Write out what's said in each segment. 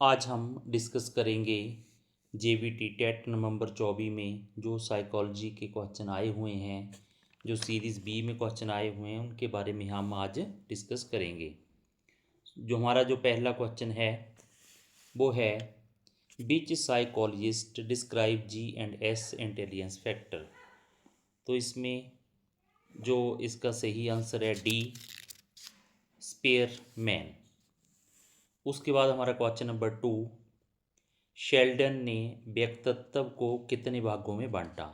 आज हम डिस्कस करेंगे जेवीटी टेट नवंबर 24 में जो साइकोलॉजी के क्वेश्चन आए हुए हैं, जो सीरीज़ बी में क्वेश्चन आए हुए हैं, उनके बारे में हम आज डिस्कस करेंगे। जो हमारा जो पहला क्वेश्चन है वो है which psychologist describe G&S intelligence factor. तो इसमें जो इसका सही आंसर है डी, स्पेयरमैन। उसके बाद हमारा क्वेश्चन नंबर 2, शेल्डन ने व्यक्तित्व को कितने भागों में बांटा।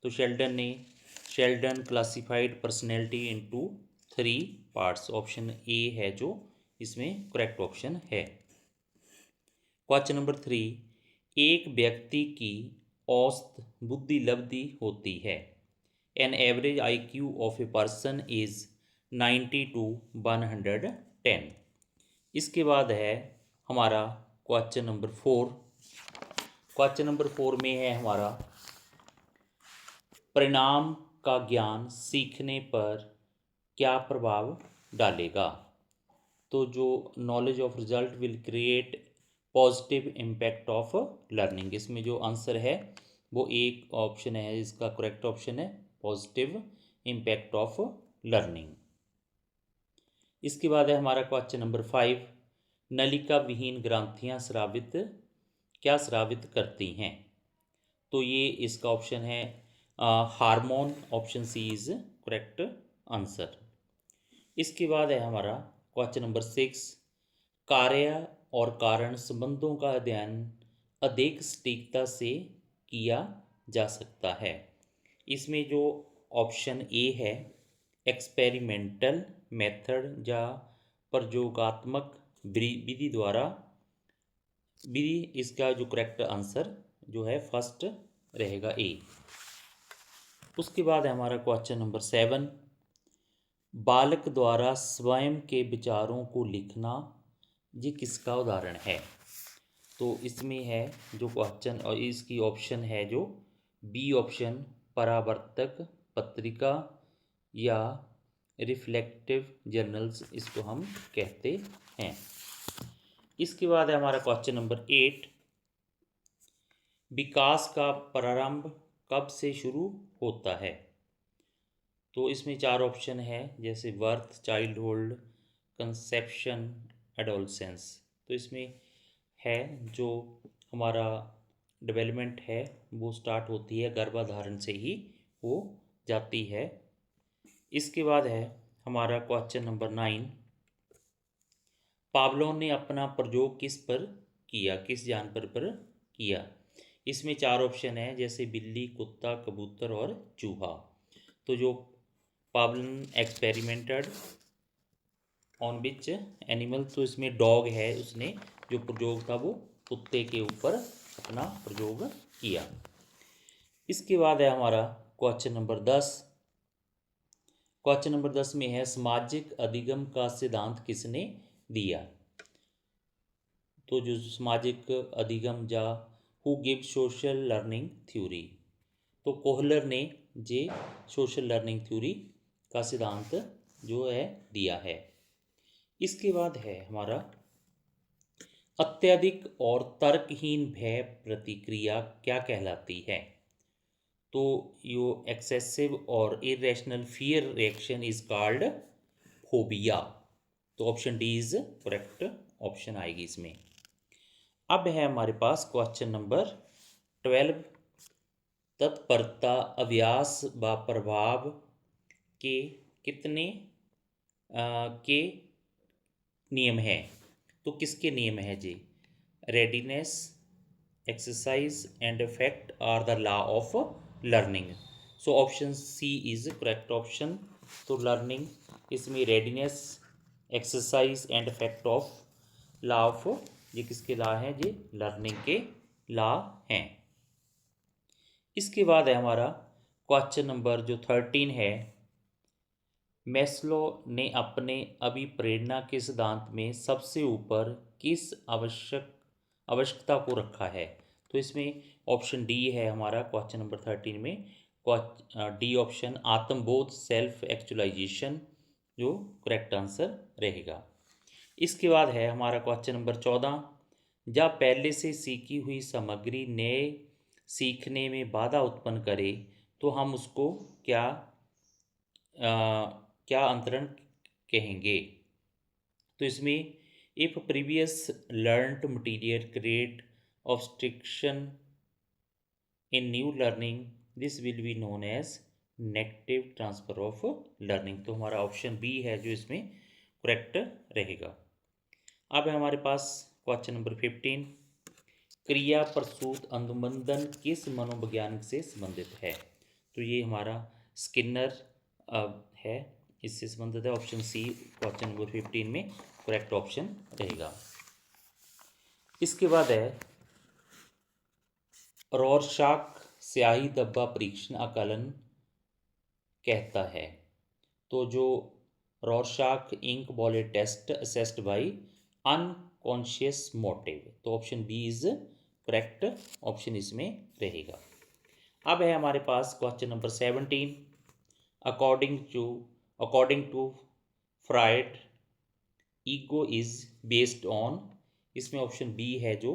तो Sheldon classified personality into 3 parts. Option A है जो इसमें करेक्ट ऑप्शन है। क्वेश्चन नंबर 3, एक व्यक्ति की औसत बुद्धि लब्धि होती है। An average IQ of a person is 90 to 110। इसके बाद है हमारा क्वेश्चन नंबर 4। क्वेश्चन नंबर 4 में है हमारा परिणाम का ज्ञान सीखने पर क्या प्रभाव डालेगा। तो जो knowledge of result will create positive impact of learning. इसमें जो आंसर है वो एक ऑप्शन है, इसका करेक्ट ऑप्शन है पॉजिटिव इम्पैक्ट ऑफ लर्निंग। इसके बाद है हमारा क्वेश्चन नंबर 5, नलिका विहीन ग्रंथियां क्या स्रावित करती हैं। तो ये इसका ऑप्शन है hormone. Option C is correct answer. इसके बाद है हमारा क्वेश्चन नंबर 6, कार्य और कारण संबंधों का अध्ययन अधिक सटीकता से किया जा सकता है। इसमें जो ऑप्शन ए है एक्सपेरिमेंटल मेथड या प्रयोगात्मक विधि द्वारा विधि, इसका जो करेक्ट आंसर जो है फर्स्ट रहेगा ए। उसके बाद है हमारा क्वेश्चन नंबर 7, बालक द्वारा स्वयं के विचारों को लिखना, ये किसका उदाहरण है। तो इसमें है जो क्वेश्चन और इसकी ऑप्शन है जो बी ऑप्शन, परावर्तक पत्रिका या रिफ्लेक्टिव जर्नल्स इसको हम कहते हैं। इसके बाद है हमारा क्वेश्चन नंबर 8, विकास का प्रारंभ कब से शुरू होता है। तो इसमें 4 ऑप्शन है, जैसे बर्थ, चाइल्डहुड, कंसेप्शन, एडोलसेंस। तो इसमें है जो हमारा डेवलपमेंट है वो स्टार्ट होती है गर्भाधारण से ही हो जाती है। इसके बाद है हमारा क्वेश्चन नंबर 9, पावलोव ने अपना प्रयोग किस पर किया, किस जानवर पर किया। इसमें 4 ऑप्शन है, जैसे बिल्ली, कुत्ता, कबूतर और चूहा। तो जो Pavlov experimented on which animal, तो इसमें डॉग है, उसने जो प्रयोग था वो कुत्ते के ऊपर अपना प्रयोग किया। इसके बाद है हमारा क्वेश्चन नंबर 10। क्वेश्चन नंबर 10 में है सामाजिक अधिगम का सिद्धांत किसने दिया। तो जो सामाजिक अधिगम या who give social learning theory, तो कोहलर ने जे सोशल लर्निंग थ्योरी का सिद्धांत जो है दिया है। इसके बाद है हमारा अत्यधिक और तर्कहीन भय प्रतिक्रिया क्या कहलाती है। तो यो एक्सेसिव और irrational fear reaction is called phobia. तो option D is correct option आएगी इसमें। अब है हमारे पास क्वेश्चन नंबर 12, तत्परता, अभ्यास व प्रभाव के कितने के नियम है। तो किसके नियम है जी। Readiness, exercise and effect are the law of learning. So option C is correct option. तो लर्निंग इसमें readiness, exercise and effect of law of, ये किसके लॉ हैं जी, लर्निंग के लॉ हैं। इसके बाद है हमारा क्वेश्चन नंबर जो 13 है, मैस्लो ने अपने अभिप्रेरणा के सिद्धांत में सबसे ऊपर किस आवश्यकता को रखा है। तो इसमें ऑप्शन डी है हमारा क्वेश्चन नंबर 13 में, डी ऑप्शन, आत्मबोध, सेल्फ एक्चुअलाइजेशन, जो करेक्ट आंसर रहेगा। इसके बाद है हमारा क्वेश्चन नंबर 14, जब पहले से सीखी हुई सामग्री नए सीखने में बाधा उत्पन्न करे तो हम उसको क्या अंतरण कहेंगे। तो इसमें if previous learned material create obstruction in new learning this will be known as negative transfer of learning. तो हमारा ऑप्शन बी है जो इसमें करेक्ट रहेगा। अब है हमारे पास क्वेश्चन नंबर 15, क्रिया प्रसूत अनुबंधन किस मनोवैज्ञानिक से संबंधित है। तो ये हमारा स्किनर है, इससे संबंधित है। ऑप्शन सी क्वेश्चन नंबर 15 में करेक्ट ऑप्शन रहेगा। इसके बाद है रॉरशॉक स्याही धब्बा परीक्षण आकलन कहता है। तो जो Rorschach ink blot test assessed by unconscious motive, तो option B is correct option इसमें रहेगा। अब है हमारे पास question number 17, according to Freud ego is based on, इसमें ऑप्शन बी है जो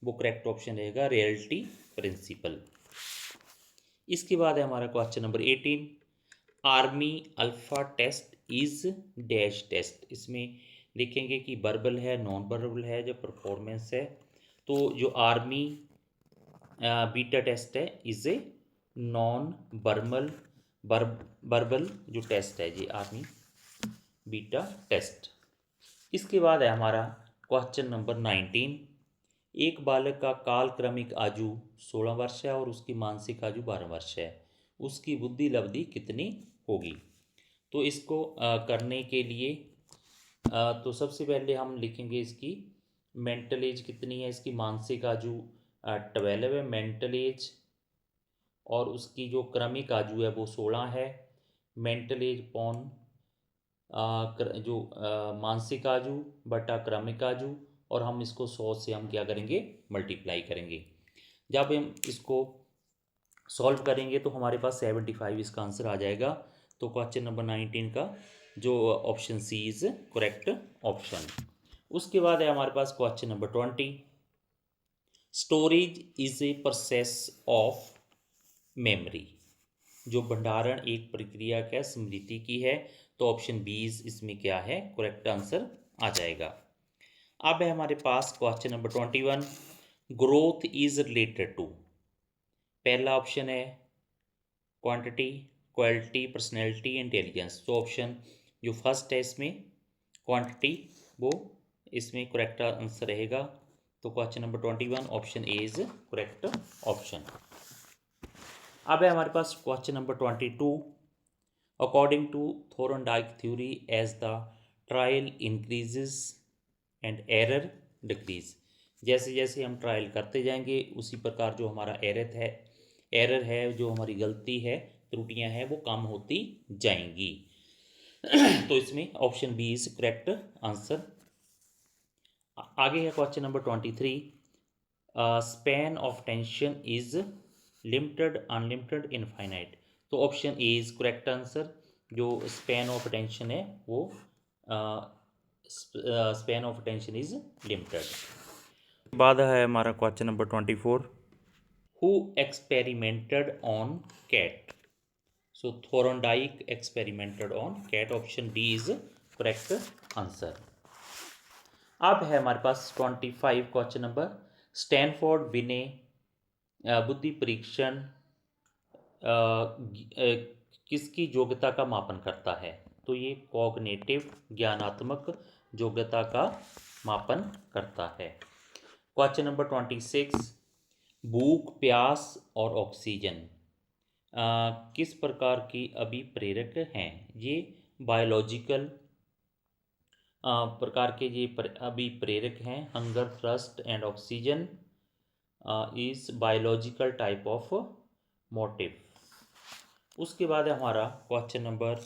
वो करेक्ट ऑप्शन रहेगा, रियलिटी प्रिंसिपल। इसके बाद है हमारा question number 18, army alpha test is dash test. इसमें देखेंगे कि वर्बल है, नॉन वर्बल है, जो परफॉर्मेंस है। तो जो आर्मी बीटा टेस्ट है इज ए नॉन वर्बल जो टेस्ट है, ये आर्मी बीटा टेस्ट। इसके बाद है हमारा क्वेश्चन नंबर 19, एक बालक का काल क्रमिक आयु 16 वर्ष है और उसकी मानसिक आयु 12 वर्ष है, उसकी बुद्धि लब्धि कितनी होगी। तो इसको करने के लिए तो सबसे पहले हम लिखेंगे इसकी मेंटल एज कितनी है। इसकी मानसिक आयु 12 है मेंटल एज, और उसकी जो क्रमिक आयु है वो 16 है। मेंटल एज पॉन जो मानसिक आयु बटा क्रमिक आयु, और हम इसको 100 से हम क्या करेंगे, मल्टीप्लाई करेंगे। जब हम इसको सॉल्व करेंगे तो हमारे पास 75 इसका आंसर आ जाएगा। तो क्वेश्चन नंबर 19 का जो option C is correct option. उसके बाद है हमारे पास question number 20, storage is a process of memory. जो भंडारण एक प्रक्रिया क्या स्मृति की है, तो ऑप्शन बी इसमें क्या है, करेक्ट आंसर आ जाएगा। अब है हमारे पास question number 21, growth is related to, पहला ऑप्शन है क्वांटिटी, क्वालिटी, पर्सनैलिटी, इंटेलिजेंस। तो ऑप्शन जो फर्स्ट है इसमें क्वांटिटी, वो इसमें करेक्ट आंसर रहेगा। तो question number 21 option A is correct option. अब है हमारे पास question number 22, according to Thorndike theory as the trial increases and error decrease. जैसे जैसे हम ट्रायल करते जाएंगे उसी प्रकार जो हमारा एरर है जो हमारी गलती है, त्रुटियां हैं, वो कम होती जाएंगी। तो इसमें option B is correct answer. आगे है question number 23, span of attention is limited, unlimited, infinite. तो option A is correct answer. जो स्पैन ऑफ अटेंशन है वो span of attention is limited. बाद है हमारा question number 24, who experimented on cat. So Thorndike experimented on cat, option D is correct answer. अब है हमारे पास 25 क्वेश्चन नंबर, स्टैनफोर्ड विने बुद्धि परीक्षण किसकी योग्यता का मापन करता है। तो ये कॉग्निटिव ज्ञानात्मक योग्यता का मापन करता है। क्वेश्चन नंबर 26, भूख, प्यास और ऑक्सीजन किस प्रकार की अभिप्रेरक हैं। ये बायोलॉजिकल प्रकार के ये अभिप्रेरक हैं। Hunger, thrust and oxygen is biological type of motive. उसके बाद है हमारा क्वेश्चन नंबर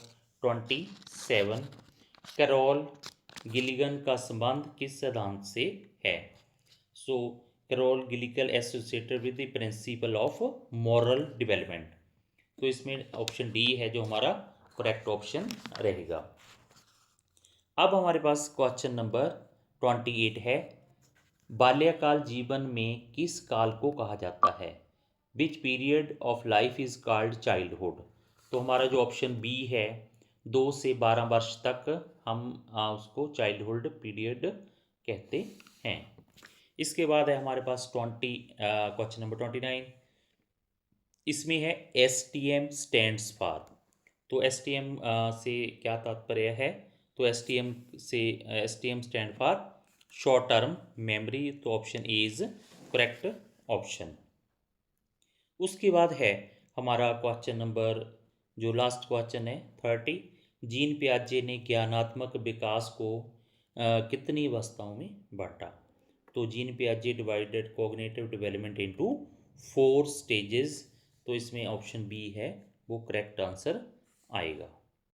27, कैरोल गिलिगन का संबंध किस सिद्धांत से है। So Carol Gilligan associated with the principle of moral development. तो इसमें ऑप्शन डी है जो हमारा करेक्ट ऑप्शन रहेगा। अब हमारे पास क्वेश्चन नंबर 28 है, बाल्यकाल जीवन में किस काल को कहा जाता है? Which period of life is called childhood? तो हमारा जो ऑप्शन बी है, 2 से 12 वर्ष तक हम उसको चाइल्डहुड पीरियड कहते हैं। इसके बाद है हमारे पास क्वेश्चन नंबर 29। इसमें है STM स्टैंड्स फॉर। तो STM से क्या तात्पर्य है? तो STM stand for short term memory. तो option A is correct option. उसके बाद है हमारा क्वेश्चन नंबर, जो लास्ट क्वेश्चन है 30। जीन पियाजे ने ज्ञानात्मक विकास को कितनी अवस्थाओं में बांटा? तो जीन पियाजे divided cognitive development into 4 stages. तो इसमें ऑप्शन बी है वो करेक्ट आंसर आएगा।